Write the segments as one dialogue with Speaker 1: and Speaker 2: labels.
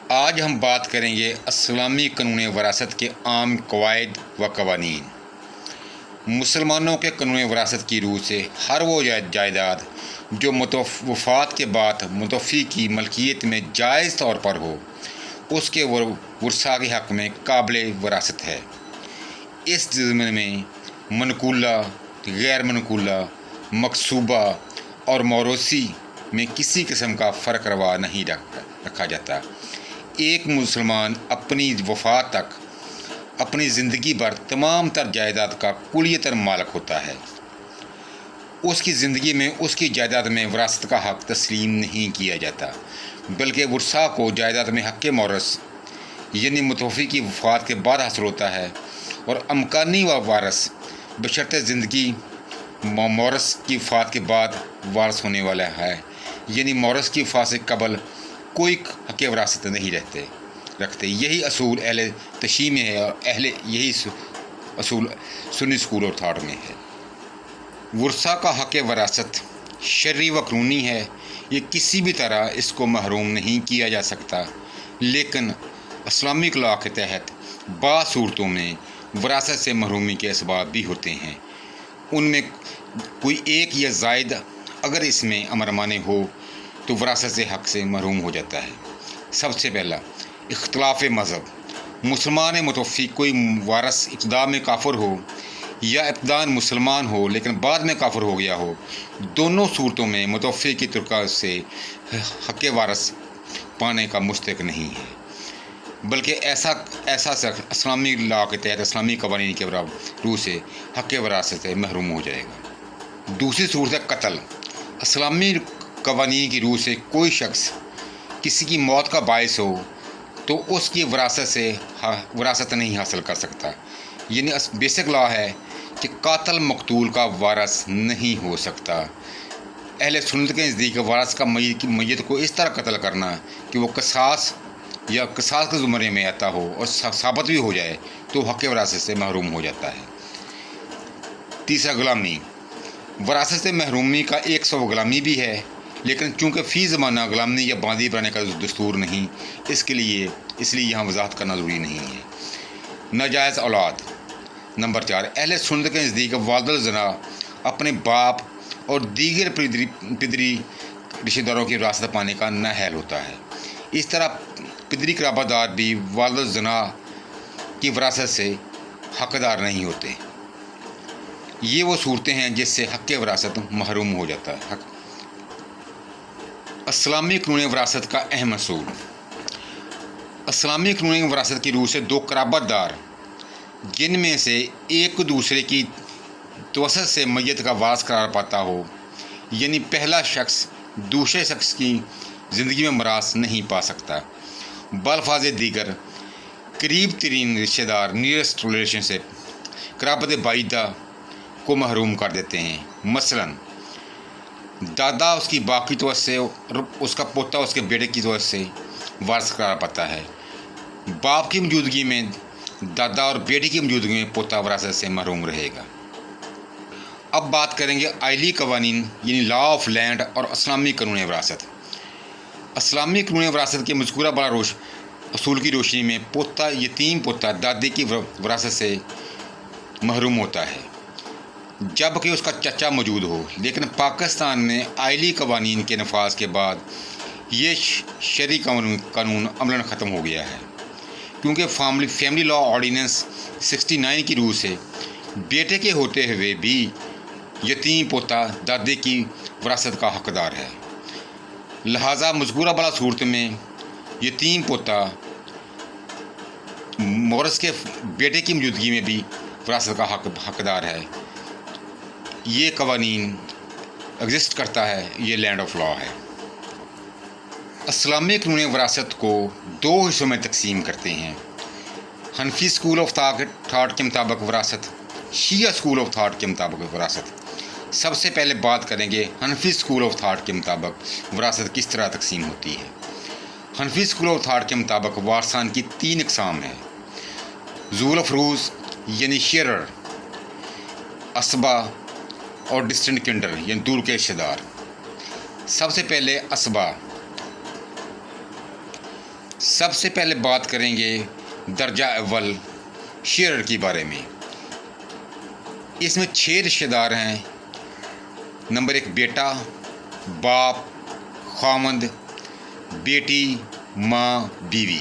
Speaker 1: آج ہم بات کریں گے اسلامی قانون وراثت کے عام قواعد و قوانین۔ مسلمانوں کے قانون وراثت کی روح سے ہر وہ جائیداد جو وفات کے بعد متوفی کی ملکیت میں جائز طور پر ہو اس کے ورثاء کے حق میں قابل وراثت ہے۔ اس ضمن میں منقولہ، غیر منقولہ، مکسوبہ اور موروثی میں کسی قسم کا فرق روا نہیں رکھا جاتا۔ ایک مسلمان اپنی وفات تک اپنی زندگی بھر تمام تر جائیداد کا کلیتاً مالک ہوتا ہے۔ اس کی زندگی میں اس کی جائیداد میں وراثت کا حق تسلیم نہیں کیا جاتا، بلکہ ورثاء کو جائیداد میں حق موروث یعنی متوفی کی وفات کے بعد حاصل ہوتا ہے، اور امکانی وارث بشرط زندگی مورث کی وفات کے بعد وارث ہونے والا ہے، یعنی مورث کی وفات سے قبل کوئی حق وراثت نہیں رکھتے۔ یہی اصول اہل تشیع میں ہے اور یہی اصول سنی اسکول آف تھاٹ میں ہے۔ ورثاء کا حق وراثت شرعی و قانونی ہے، یہ کسی بھی طرح اس کو محروم نہیں کیا جا سکتا، لیکن اسلامک لاء کے تحت بعض صورتوں میں وراثت سے محرومی کے اسباب بھی ہوتے ہیں۔ ان میں کوئی ایک یا زائد اگر اس میں امر مانے ہو تو وراثت سے حق سے محروم ہو جاتا ہے۔ سب سے پہلا اختلاف مذہب۔ مسلمان متوفی کوئی وارث ابتدا میں کافر ہو یا ابتداً مسلمان ہو لیکن بعد میں کافر ہو گیا ہو، دونوں صورتوں میں متوفی کی ترکہ سے حق وارث پانے کا مستحق نہیں ہے، بلکہ ایسا شخص اسلامی لاء کے تحت اسلامی قوانین کے روح سے حق وراثت سے محروم ہو جائے گا۔ دوسری صورت ہے قتل۔ اسلامی قوانین کی روح سے کوئی شخص کسی کی موت کا باعث ہو تو اس کی وراثت نہیں حاصل کر سکتا، یعنی بیسک لاء ہے کہ قاتل مقتول کا وارث نہیں ہو سکتا۔ اہل سنت کے نزدیک وارث کا میت کو اس طرح قتل کرنا کہ وہ قصاص کے زمرے میں آتا ہو اور ثابت بھی ہو جائے تو حق وراثت سے محروم ہو جاتا ہے۔ تیسرا غلامی۔ وراثت سے محرومی کا ایک سبب غلامی بھی ہے، لیکن چونکہ فی زمانہ غلامی یا باندی بنانے کا دستور نہیں، اس لیے یہاں وضاحت کرنا ضروری نہیں ہے۔ ناجائز اولاد۔ نمبر 4، اہل سنت کے نزدیک والد الزنا اپنے باپ اور دیگر پدری رشتہ داروں کی وراثت پانے کا نااہل ہوتا ہے۔ اس طرح پدری قرابہ دار بھی والد الزنا کی وراثت سے حقدار نہیں ہوتے۔ یہ وہ صورتیں ہیں جس سے حق وراثت محروم ہو جاتا ہے۔ اسلامی قانون وراثت کا اہم اصول۔ اسلامی قانون وراثت کی روح سے دو قرابت دار جن میں سے ایک دوسرے کی توسط سے میت کا وارث قرار پاتا ہو، یعنی پہلا شخص دوسرے شخص کی زندگی میں میراث نہیں پا سکتا، بالفاظ دیگر قریب ترین رشتہ دار نیئرسٹ ریلیشن شپ قرابت بعیدہ کو محروم کر دیتے ہیں۔ مثلاً دادا اس کی باپ کی توسط سے اور اس کا پوتا اس کے بیٹے کی توسط سے وارث قرار پاتا ہے۔ باپ کی موجودگی میں دادا اور بیٹی کی موجودگی میں پوتا وراثت سے محروم رہے گا۔ اب بات کریں گے آئلی قوانین یعنی لاء آف لینڈ اور اسلامی قانون وراثت۔ اسلامی قانون وراثت کے مذکورہ بڑا اصول کی روشنی میں پوتا یتیم پوتا دادی کی وراثت سے محروم ہوتا ہے جبکہ اس کا چچا موجود ہو، لیکن پاکستان میں آئلی قوانین کے نفاذ کے بعد یہ شرعی قانون عملاً ختم ہو گیا ہے، کیونکہ فیملی لاء آرڈیننس 69 کی روح سے بیٹے کے ہوتے ہوئے بھی یتیم پوتا دادی کی وراثت کا حقدار ہے۔ لہٰذا مذکورہ بڑا صورت میں یتیم پوتا مورث کے بیٹے کی موجودگی میں بھی وراثت کا حقدار ہے۔ یہ قوانین ایگزسٹ کرتا ہے، یہ لینڈ آف لاء ہے۔ اسلامی قانون وراثت کو دو حصوں میں تقسیم کرتے ہیں۔ حنفی اسکول آف تھاٹ کے مطابق وراثت، شیعہ اسکول آف تھاٹ کے مطابق وراثت۔ سب سے پہلے بات کریں گے حنفی اسکول آف تھاٹ کے مطابق وراثت کس طرح تقسیم ہوتی ہے۔ حنفی اسکول آف تھاٹ کے مطابق وارثان کی 3 اقسام ہیں: ذو الفروض یعنی شیئرر، اسبا اور ڈسٹنٹ کنڈر یعنی دور کے رشتہ دار۔ سب سے پہلے اسبا۔ سب سے پہلے بات کریں گے درجہ اول شیئر کے بارے میں۔ اس میں 6 رشتہ دار ہیں۔ نمبر 1 بیٹا، باپ، خامند، بیٹی، ماں، بیوی۔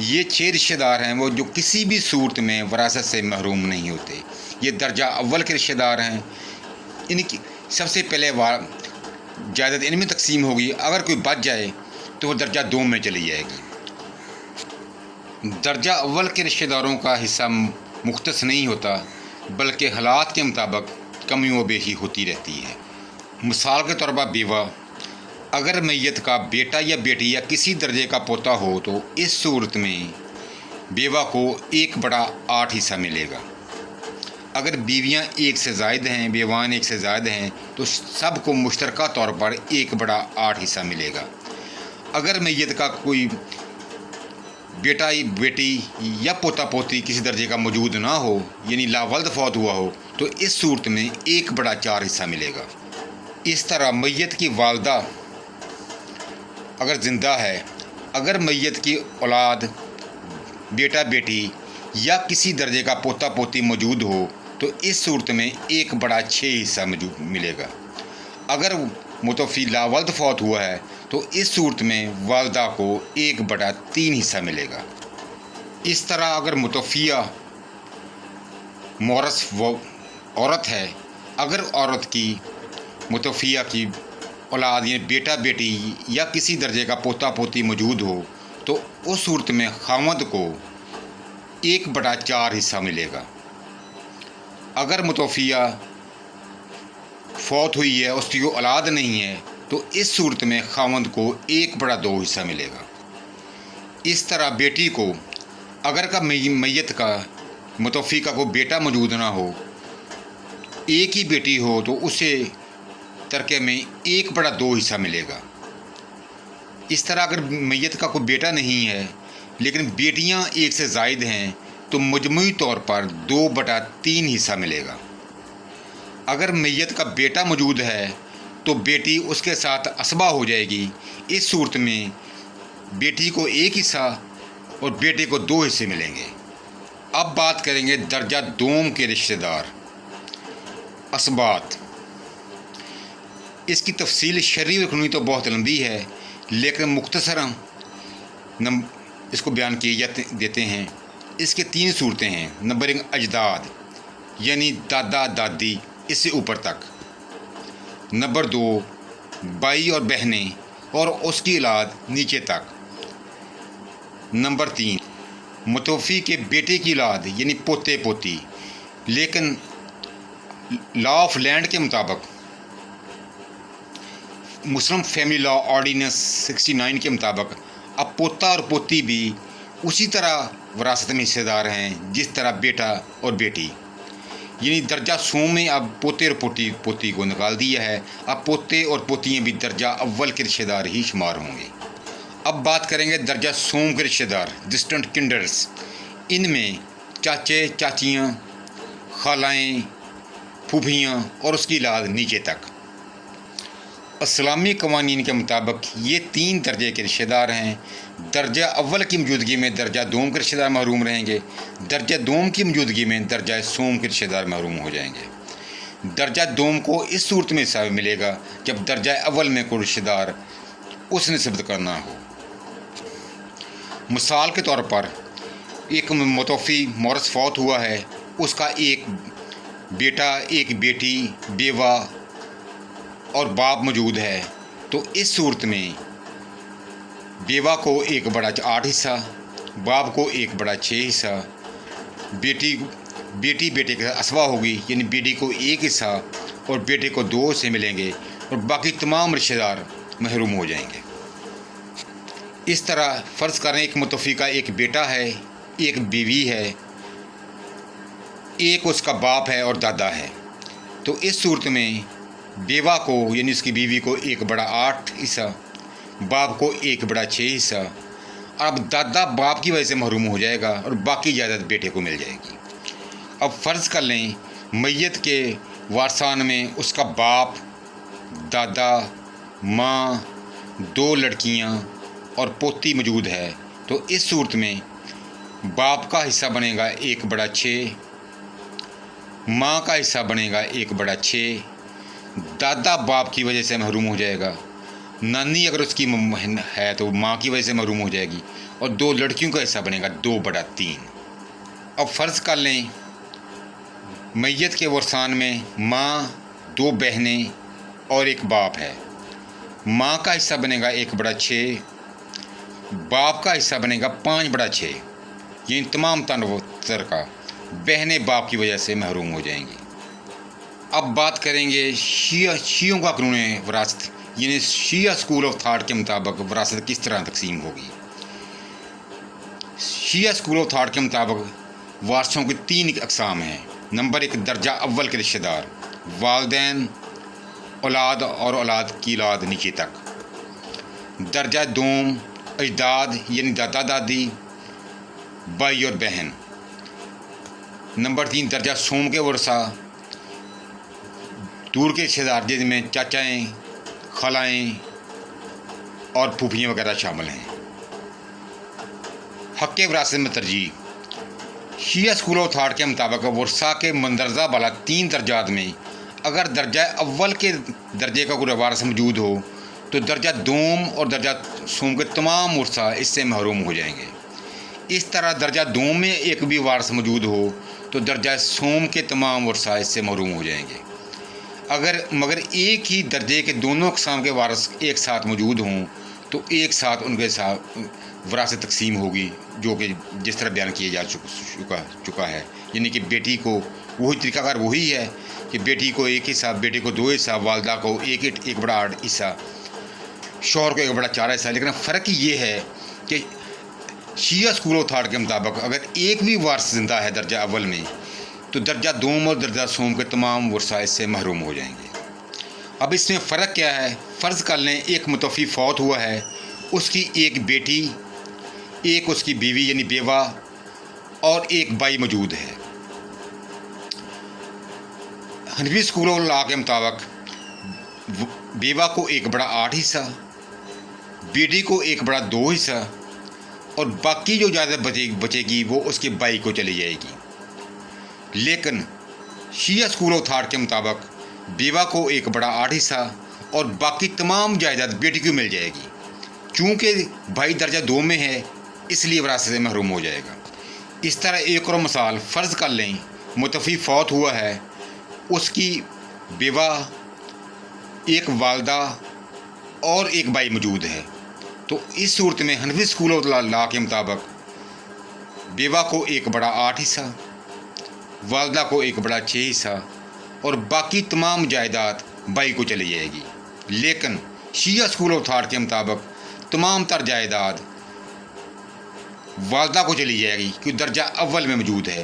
Speaker 1: یہ 6 رشتہ دار ہیں وہ جو کسی بھی صورت میں وراثت سے محروم نہیں ہوتے۔ یہ درجہ اول کے رشتہ دار ہیں۔ ان کی سب سے پہلے جائیداد ان میں تقسیم ہوگی۔ اگر کوئی بچ جائے تو وہ درجہ دوم میں چلی جائے گی۔ درجہ اول کے رشتہ داروں کا حصہ مختص نہیں ہوتا، بلکہ حالات کے مطابق کمی و بیشی ہوتی رہتی ہے۔ مثال کے طور پر بیوہ، اگر میت کا بیٹا یا بیٹی یا کسی درجے کا پوتا ہو تو اس صورت میں بیوہ کو 1/8 حصہ ملے گا۔ اگر بیویاں 1 سے زائد ہیں، بیوان 1 سے زائد ہیں تو سب کو مشترکہ طور پر 1/8 حصہ ملے گا۔ اگر میت کا کوئی بیٹا بیٹی یا پوتا پوتی کسی درجے کا موجود نہ ہو، یعنی لاولد فوت ہوا ہو، تو اس صورت میں 1/4 حصہ ملے گا۔ اس طرح میت کی والدہ اگر زندہ ہے، اگر میت کی اولاد بیٹا بیٹی یا کسی درجے کا پوتا پوتی موجود ہو تو اس صورت میں 1/6 حصہ ملے گا۔ اگر متوفی لاولد فوت ہوا ہے تو اس صورت میں والدہ کو 1/3 حصہ ملے گا۔ اس طرح اگر متوفیہ مورث عورت ہے، اگر عورت کی متوفیہ کی اولاد یعنی بیٹا بیٹی یا کسی درجے کا پوتا پوتی موجود ہو تو اس صورت میں خاوند کو 1/4 حصہ ملے گا۔ اگر متوفیہ فوت ہوئی ہے، اس کی کوئی اولاد نہیں ہے، تو اس صورت میں خاوند کو 1/2 حصہ ملے گا۔ اس طرح بیٹی کو اگر میت کا متوفی کا کوئی بیٹا موجود نہ ہو، ایک ہی بیٹی ہو، تو اسے ترکے میں 1/2 حصہ ملے گا۔ اس طرح اگر میت کا کوئی بیٹا نہیں ہے لیکن بیٹیاں 1 سے زائد ہیں تو مجموعی طور پر 2/3 حصہ ملے گا۔ اگر میت کا بیٹا موجود ہے تو بیٹی اس کے ساتھ اسبہ ہو جائے گی۔ اس صورت میں بیٹی کو 1 حصہ اور بیٹے کو 2 حصے ملیں گے۔ اب بات کریں گے درجہ دوم کے رشتہ دار، اسبات۔ اس کی تفصیل شرعی اور قانونی تو بہت لمبی ہے، لیکن مختصراً اس کو بیان کیے دیتے ہیں۔ اس کے 3 صورتیں ہیں۔ نمبر 1 اجداد، یعنی دادا دادی اس سے اوپر تک۔ نمبر 2 بھائی اور بہنیں اور اس کی اولاد نیچے تک۔ نمبر 3 متوفی کے بیٹے کی اولاد یعنی پوتے پوتی، لیکن لا آف لینڈ کے مطابق، مسلم فیملی لا آرڈیننس 69 کے مطابق اب پوتا اور پوتی بھی اسی طرح وراثت میں حصے دار ہیں جس طرح بیٹا اور بیٹی، یعنی درجہ سوم میں اب پوتے اور پوتی کو نکال دیا ہے۔ اب پوتے اور پوتیاں بھی درجہ اول کے رشتہ دار ہی شمار ہوں گے۔ اب بات کریں گے درجہ سوم کے رشتہ دار، ڈسٹنٹ کنڈرز۔ ان میں چاچے چاچیاں، خالائیں، پھوپھیاں اور اس کی اولاد نیچے تک۔ اسلامی قوانین کے مطابق یہ 3 درجے کے رشتہ دار ہیں۔ درجہ اول کی موجودگی میں درجہ دوم کے رشتہ دار محروم رہیں گے۔ درجہ دوم کی موجودگی میں درجہ سوم کے رشتہ دار محروم ہو جائیں گے۔ درجہ دوم کو اس صورت میں حصہ ملے گا جب درجہ اول میں کوئی رشتہ دار اس نسبت کرنا ہو۔ مثال کے طور پر ایک متوفی مورث فوت ہوا ہے، اس کا ایک بیٹا، ایک بیٹی، بیوہ اور باپ موجود ہے، تو اس صورت میں بیوہ کو 1/8 حصہ، باپ کو 1/6 حصہ، بیٹی بیٹے کے اسبہ ہوگی، یعنی بیٹی کو 1 حصہ اور بیٹے کو 2 حصے ملیں گے اور باقی تمام رشتہ دار محروم ہو جائیں گے۔ اس طرح فرض کریں ایک متوفی کا ایک بیٹا ہے، ایک بیوی ہے، ایک اس کا باپ ہے اور دادا ہے، تو اس صورت میں بیوہ کو یعنی اس کی بیوی کو 1/8 حصہ، باپ کو 1/6 حصہ، اب دادا باپ کی وجہ سے محروم ہو جائے گا اور باقی جائیداد بیٹے کو مل جائے گی۔ اب فرض کر لیں میت کے وارثان میں اس کا باپ، دادا، ماں، 2 لڑکیاں اور پوتی موجود ہے تو اس صورت میں باپ کا حصہ بنے گا 1/6، ماں کا حصہ بنے گا 1/6، دادا باپ کی وجہ سے محروم ہو جائے گا، نانی اگر اس کی ہے تو ماں کی وجہ سے محروم ہو جائے گی، اور 2 لڑکیوں کا حصہ بنے گا 2/3۔ اب فرض کر لیں میت کے ورثان میں ماں، 2 بہنیں اور 1 باپ ہے۔ ماں کا حصہ بنے گا 1/6، باپ کا حصہ بنے گا 5/6، یعنی تمام تر کا بہنیں باپ کی وجہ سے محروم ہو جائیں گی۔ اب بات کریں گے شیعوں کا قانون وراثت، یعنی شیعہ اسکول آف تھاٹ کے مطابق وراثت کس طرح تقسیم ہوگی۔ شیعہ اسکول آف تھاٹ کے مطابق وارثوں کی 3 اقسام ہیں۔ نمبر 1 درجہ اول کے رشتہ دار، والدین، اولاد اور اولاد کی اولاد نیچے تک۔ درجہ دوم اجداد، یعنی دادا دادی، بھائی اور بہن۔ نمبر 3 درجہ سوم کے ورثہ، دور کے رشتہ دار جن میں چاچائیں، خالائیں اور پھوپھیاں وغیرہ شامل ہیں۔ حق وراثت میں ترجیح، شیعہ اسکول آف تھاٹ کے مطابق ورثہ کے مندرجہ بالا 3 درجات میں اگر درجہ اول کے درجے کا کوئی وارث موجود ہو تو درجہ دوم اور درجہ سوم کے تمام ورثہ اس سے محروم ہو جائیں گے۔ اس طرح درجہ دوم میں ایک بھی وارث موجود ہو تو درجہ سوم کے تمام ورثہ اس سے محروم ہو جائیں گے۔ مگر ایک ہی درجے کے دونوں اقسام کے وارث ایک ساتھ موجود ہوں تو ایک ساتھ ان کے ساتھ وراثت تقسیم ہوگی، جو کہ جس طرح بیان کیا جا چکا ہے، یعنی کہ بیٹی کو وہی طریقہ کار وہی ہے کہ بیٹی کو 1 حصہ، بیٹے کو 2 حصہ، والدہ کو 1/8 حصہ، شوہر کو 1/4 حصہ۔ لیکن فرق یہ ہے کہ شیعہ اسکول آف تھاٹ کے مطابق اگر ایک بھی وارث زندہ ہے درجہ اول میں تو درجہ دوم اور درجہ سوم کے تمام ورثہ اس سے محروم ہو جائیں گے۔ اب اس میں فرق کیا ہے؟ فرض کر لیں ایک متوفی فوت ہوا ہے، اس کی 1 بیٹی، 1 اس کی بیوی یعنی بیوہ اور 1 بھائی موجود ہے۔ حنفی اسکول آف لا کے مطابق بیوہ کو 1/8 حصہ، بیٹی کو 1/2 حصہ اور باقی جو جائیداد بچے گی وہ اس کے بھائی کو چلی جائے گی۔ لیکن شیعہ اسکول آف تھاٹ کے مطابق بیوہ کو 1/8 حصہ اور باقی تمام جائیداد بیٹی کو مل جائے گی۔ چونکہ بھائی درجہ 2 میں ہے اس لیے وراثت سے محروم ہو جائے گا۔ اس طرح ایک اور مثال فرض کر لیں متوفی فوت ہوا ہے، اس کی بیوہ، 1 والدہ اور 1 بھائی موجود ہے، تو اس صورت میں حنفی اسکول آف لا کے مطابق بیوہ کو 1/8 حصہ، والدہ کو 1/6 حصہ اور باقی تمام جائیداد بھائی کو چلی جائے گی۔ لیکن شیعہ اسکول آف تھاٹ کے مطابق تمام تر جائیداد والدہ کو چلی جائے گی کیونکہ درجہ اول میں موجود ہے۔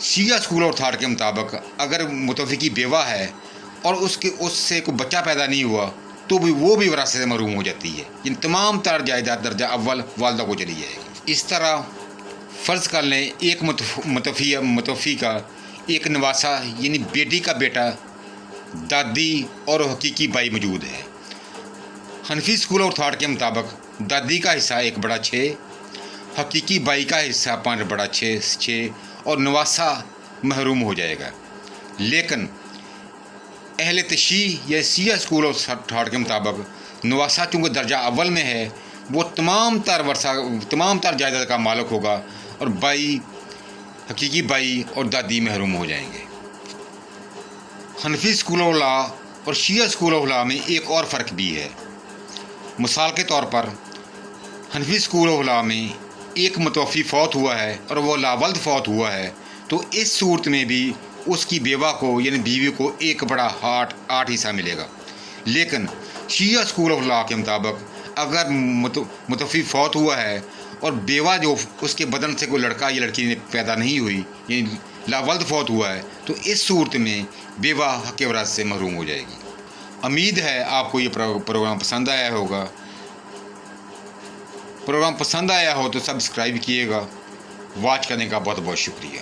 Speaker 1: شیعہ اسکول آف تھاٹ کے مطابق اگر متوفی کی بیوہ ہے اور اس سے کوئی بچہ پیدا نہیں ہوا تو وہ بھی وراثت سے محروم ہو جاتی ہے، ان تمام تر جائیداد درجہ اول والدہ کو چلی جائے گی۔ اس طرح فرض کر لیں ایک متوفی کا 1 نواسہ یعنی بیٹی کا بیٹا، دادی اور حقیقی بھائی موجود ہے۔ حنفی اسکول آف تھاٹ کے مطابق دادی کا حصہ 1/6، حقیقی بھائی کا حصہ 5/6 اور نواسہ محروم ہو جائے گا۔ لیکن اہل تشیع یا شیعہ اسکول آف تھاٹ کے مطابق نواسہ چونکہ درجہ اول میں ہے وہ تمام تر جائیداد کا مالک ہوگا اور بھائی، حقیقی بھائی اور دادی محروم ہو جائیں گے۔ حنفی اسکول آف لا اور شیعہ اسکول آف لا میں ایک اور فرق بھی ہے۔ مثال کے طور پر حنفی اسکول آف لا میں ایک متوفی فوت ہوا ہے اور وہ لاولد فوت ہوا ہے تو اس صورت میں بھی اس کی بیوہ کو یعنی بیوی کو 1/8 حصہ ملے گا۔ لیکن شیعہ اسکول آف لا کے مطابق اگر متوفی فوت ہوا ہے اور بیوہ جو اس کے بدن سے کوئی لڑکا یا لڑکی پیدا نہیں ہوئی یعنی لاولد فوت ہوا ہے تو اس صورت میں بیوہ حق وراثت سے محروم ہو جائے گی۔ امید ہے آپ کو یہ پروگرام پسند آیا ہوگا۔ پروگرام پسند آیا ہو تو سبسکرائب کیے گا۔ واچ کرنے کا بہت بہت شکریہ۔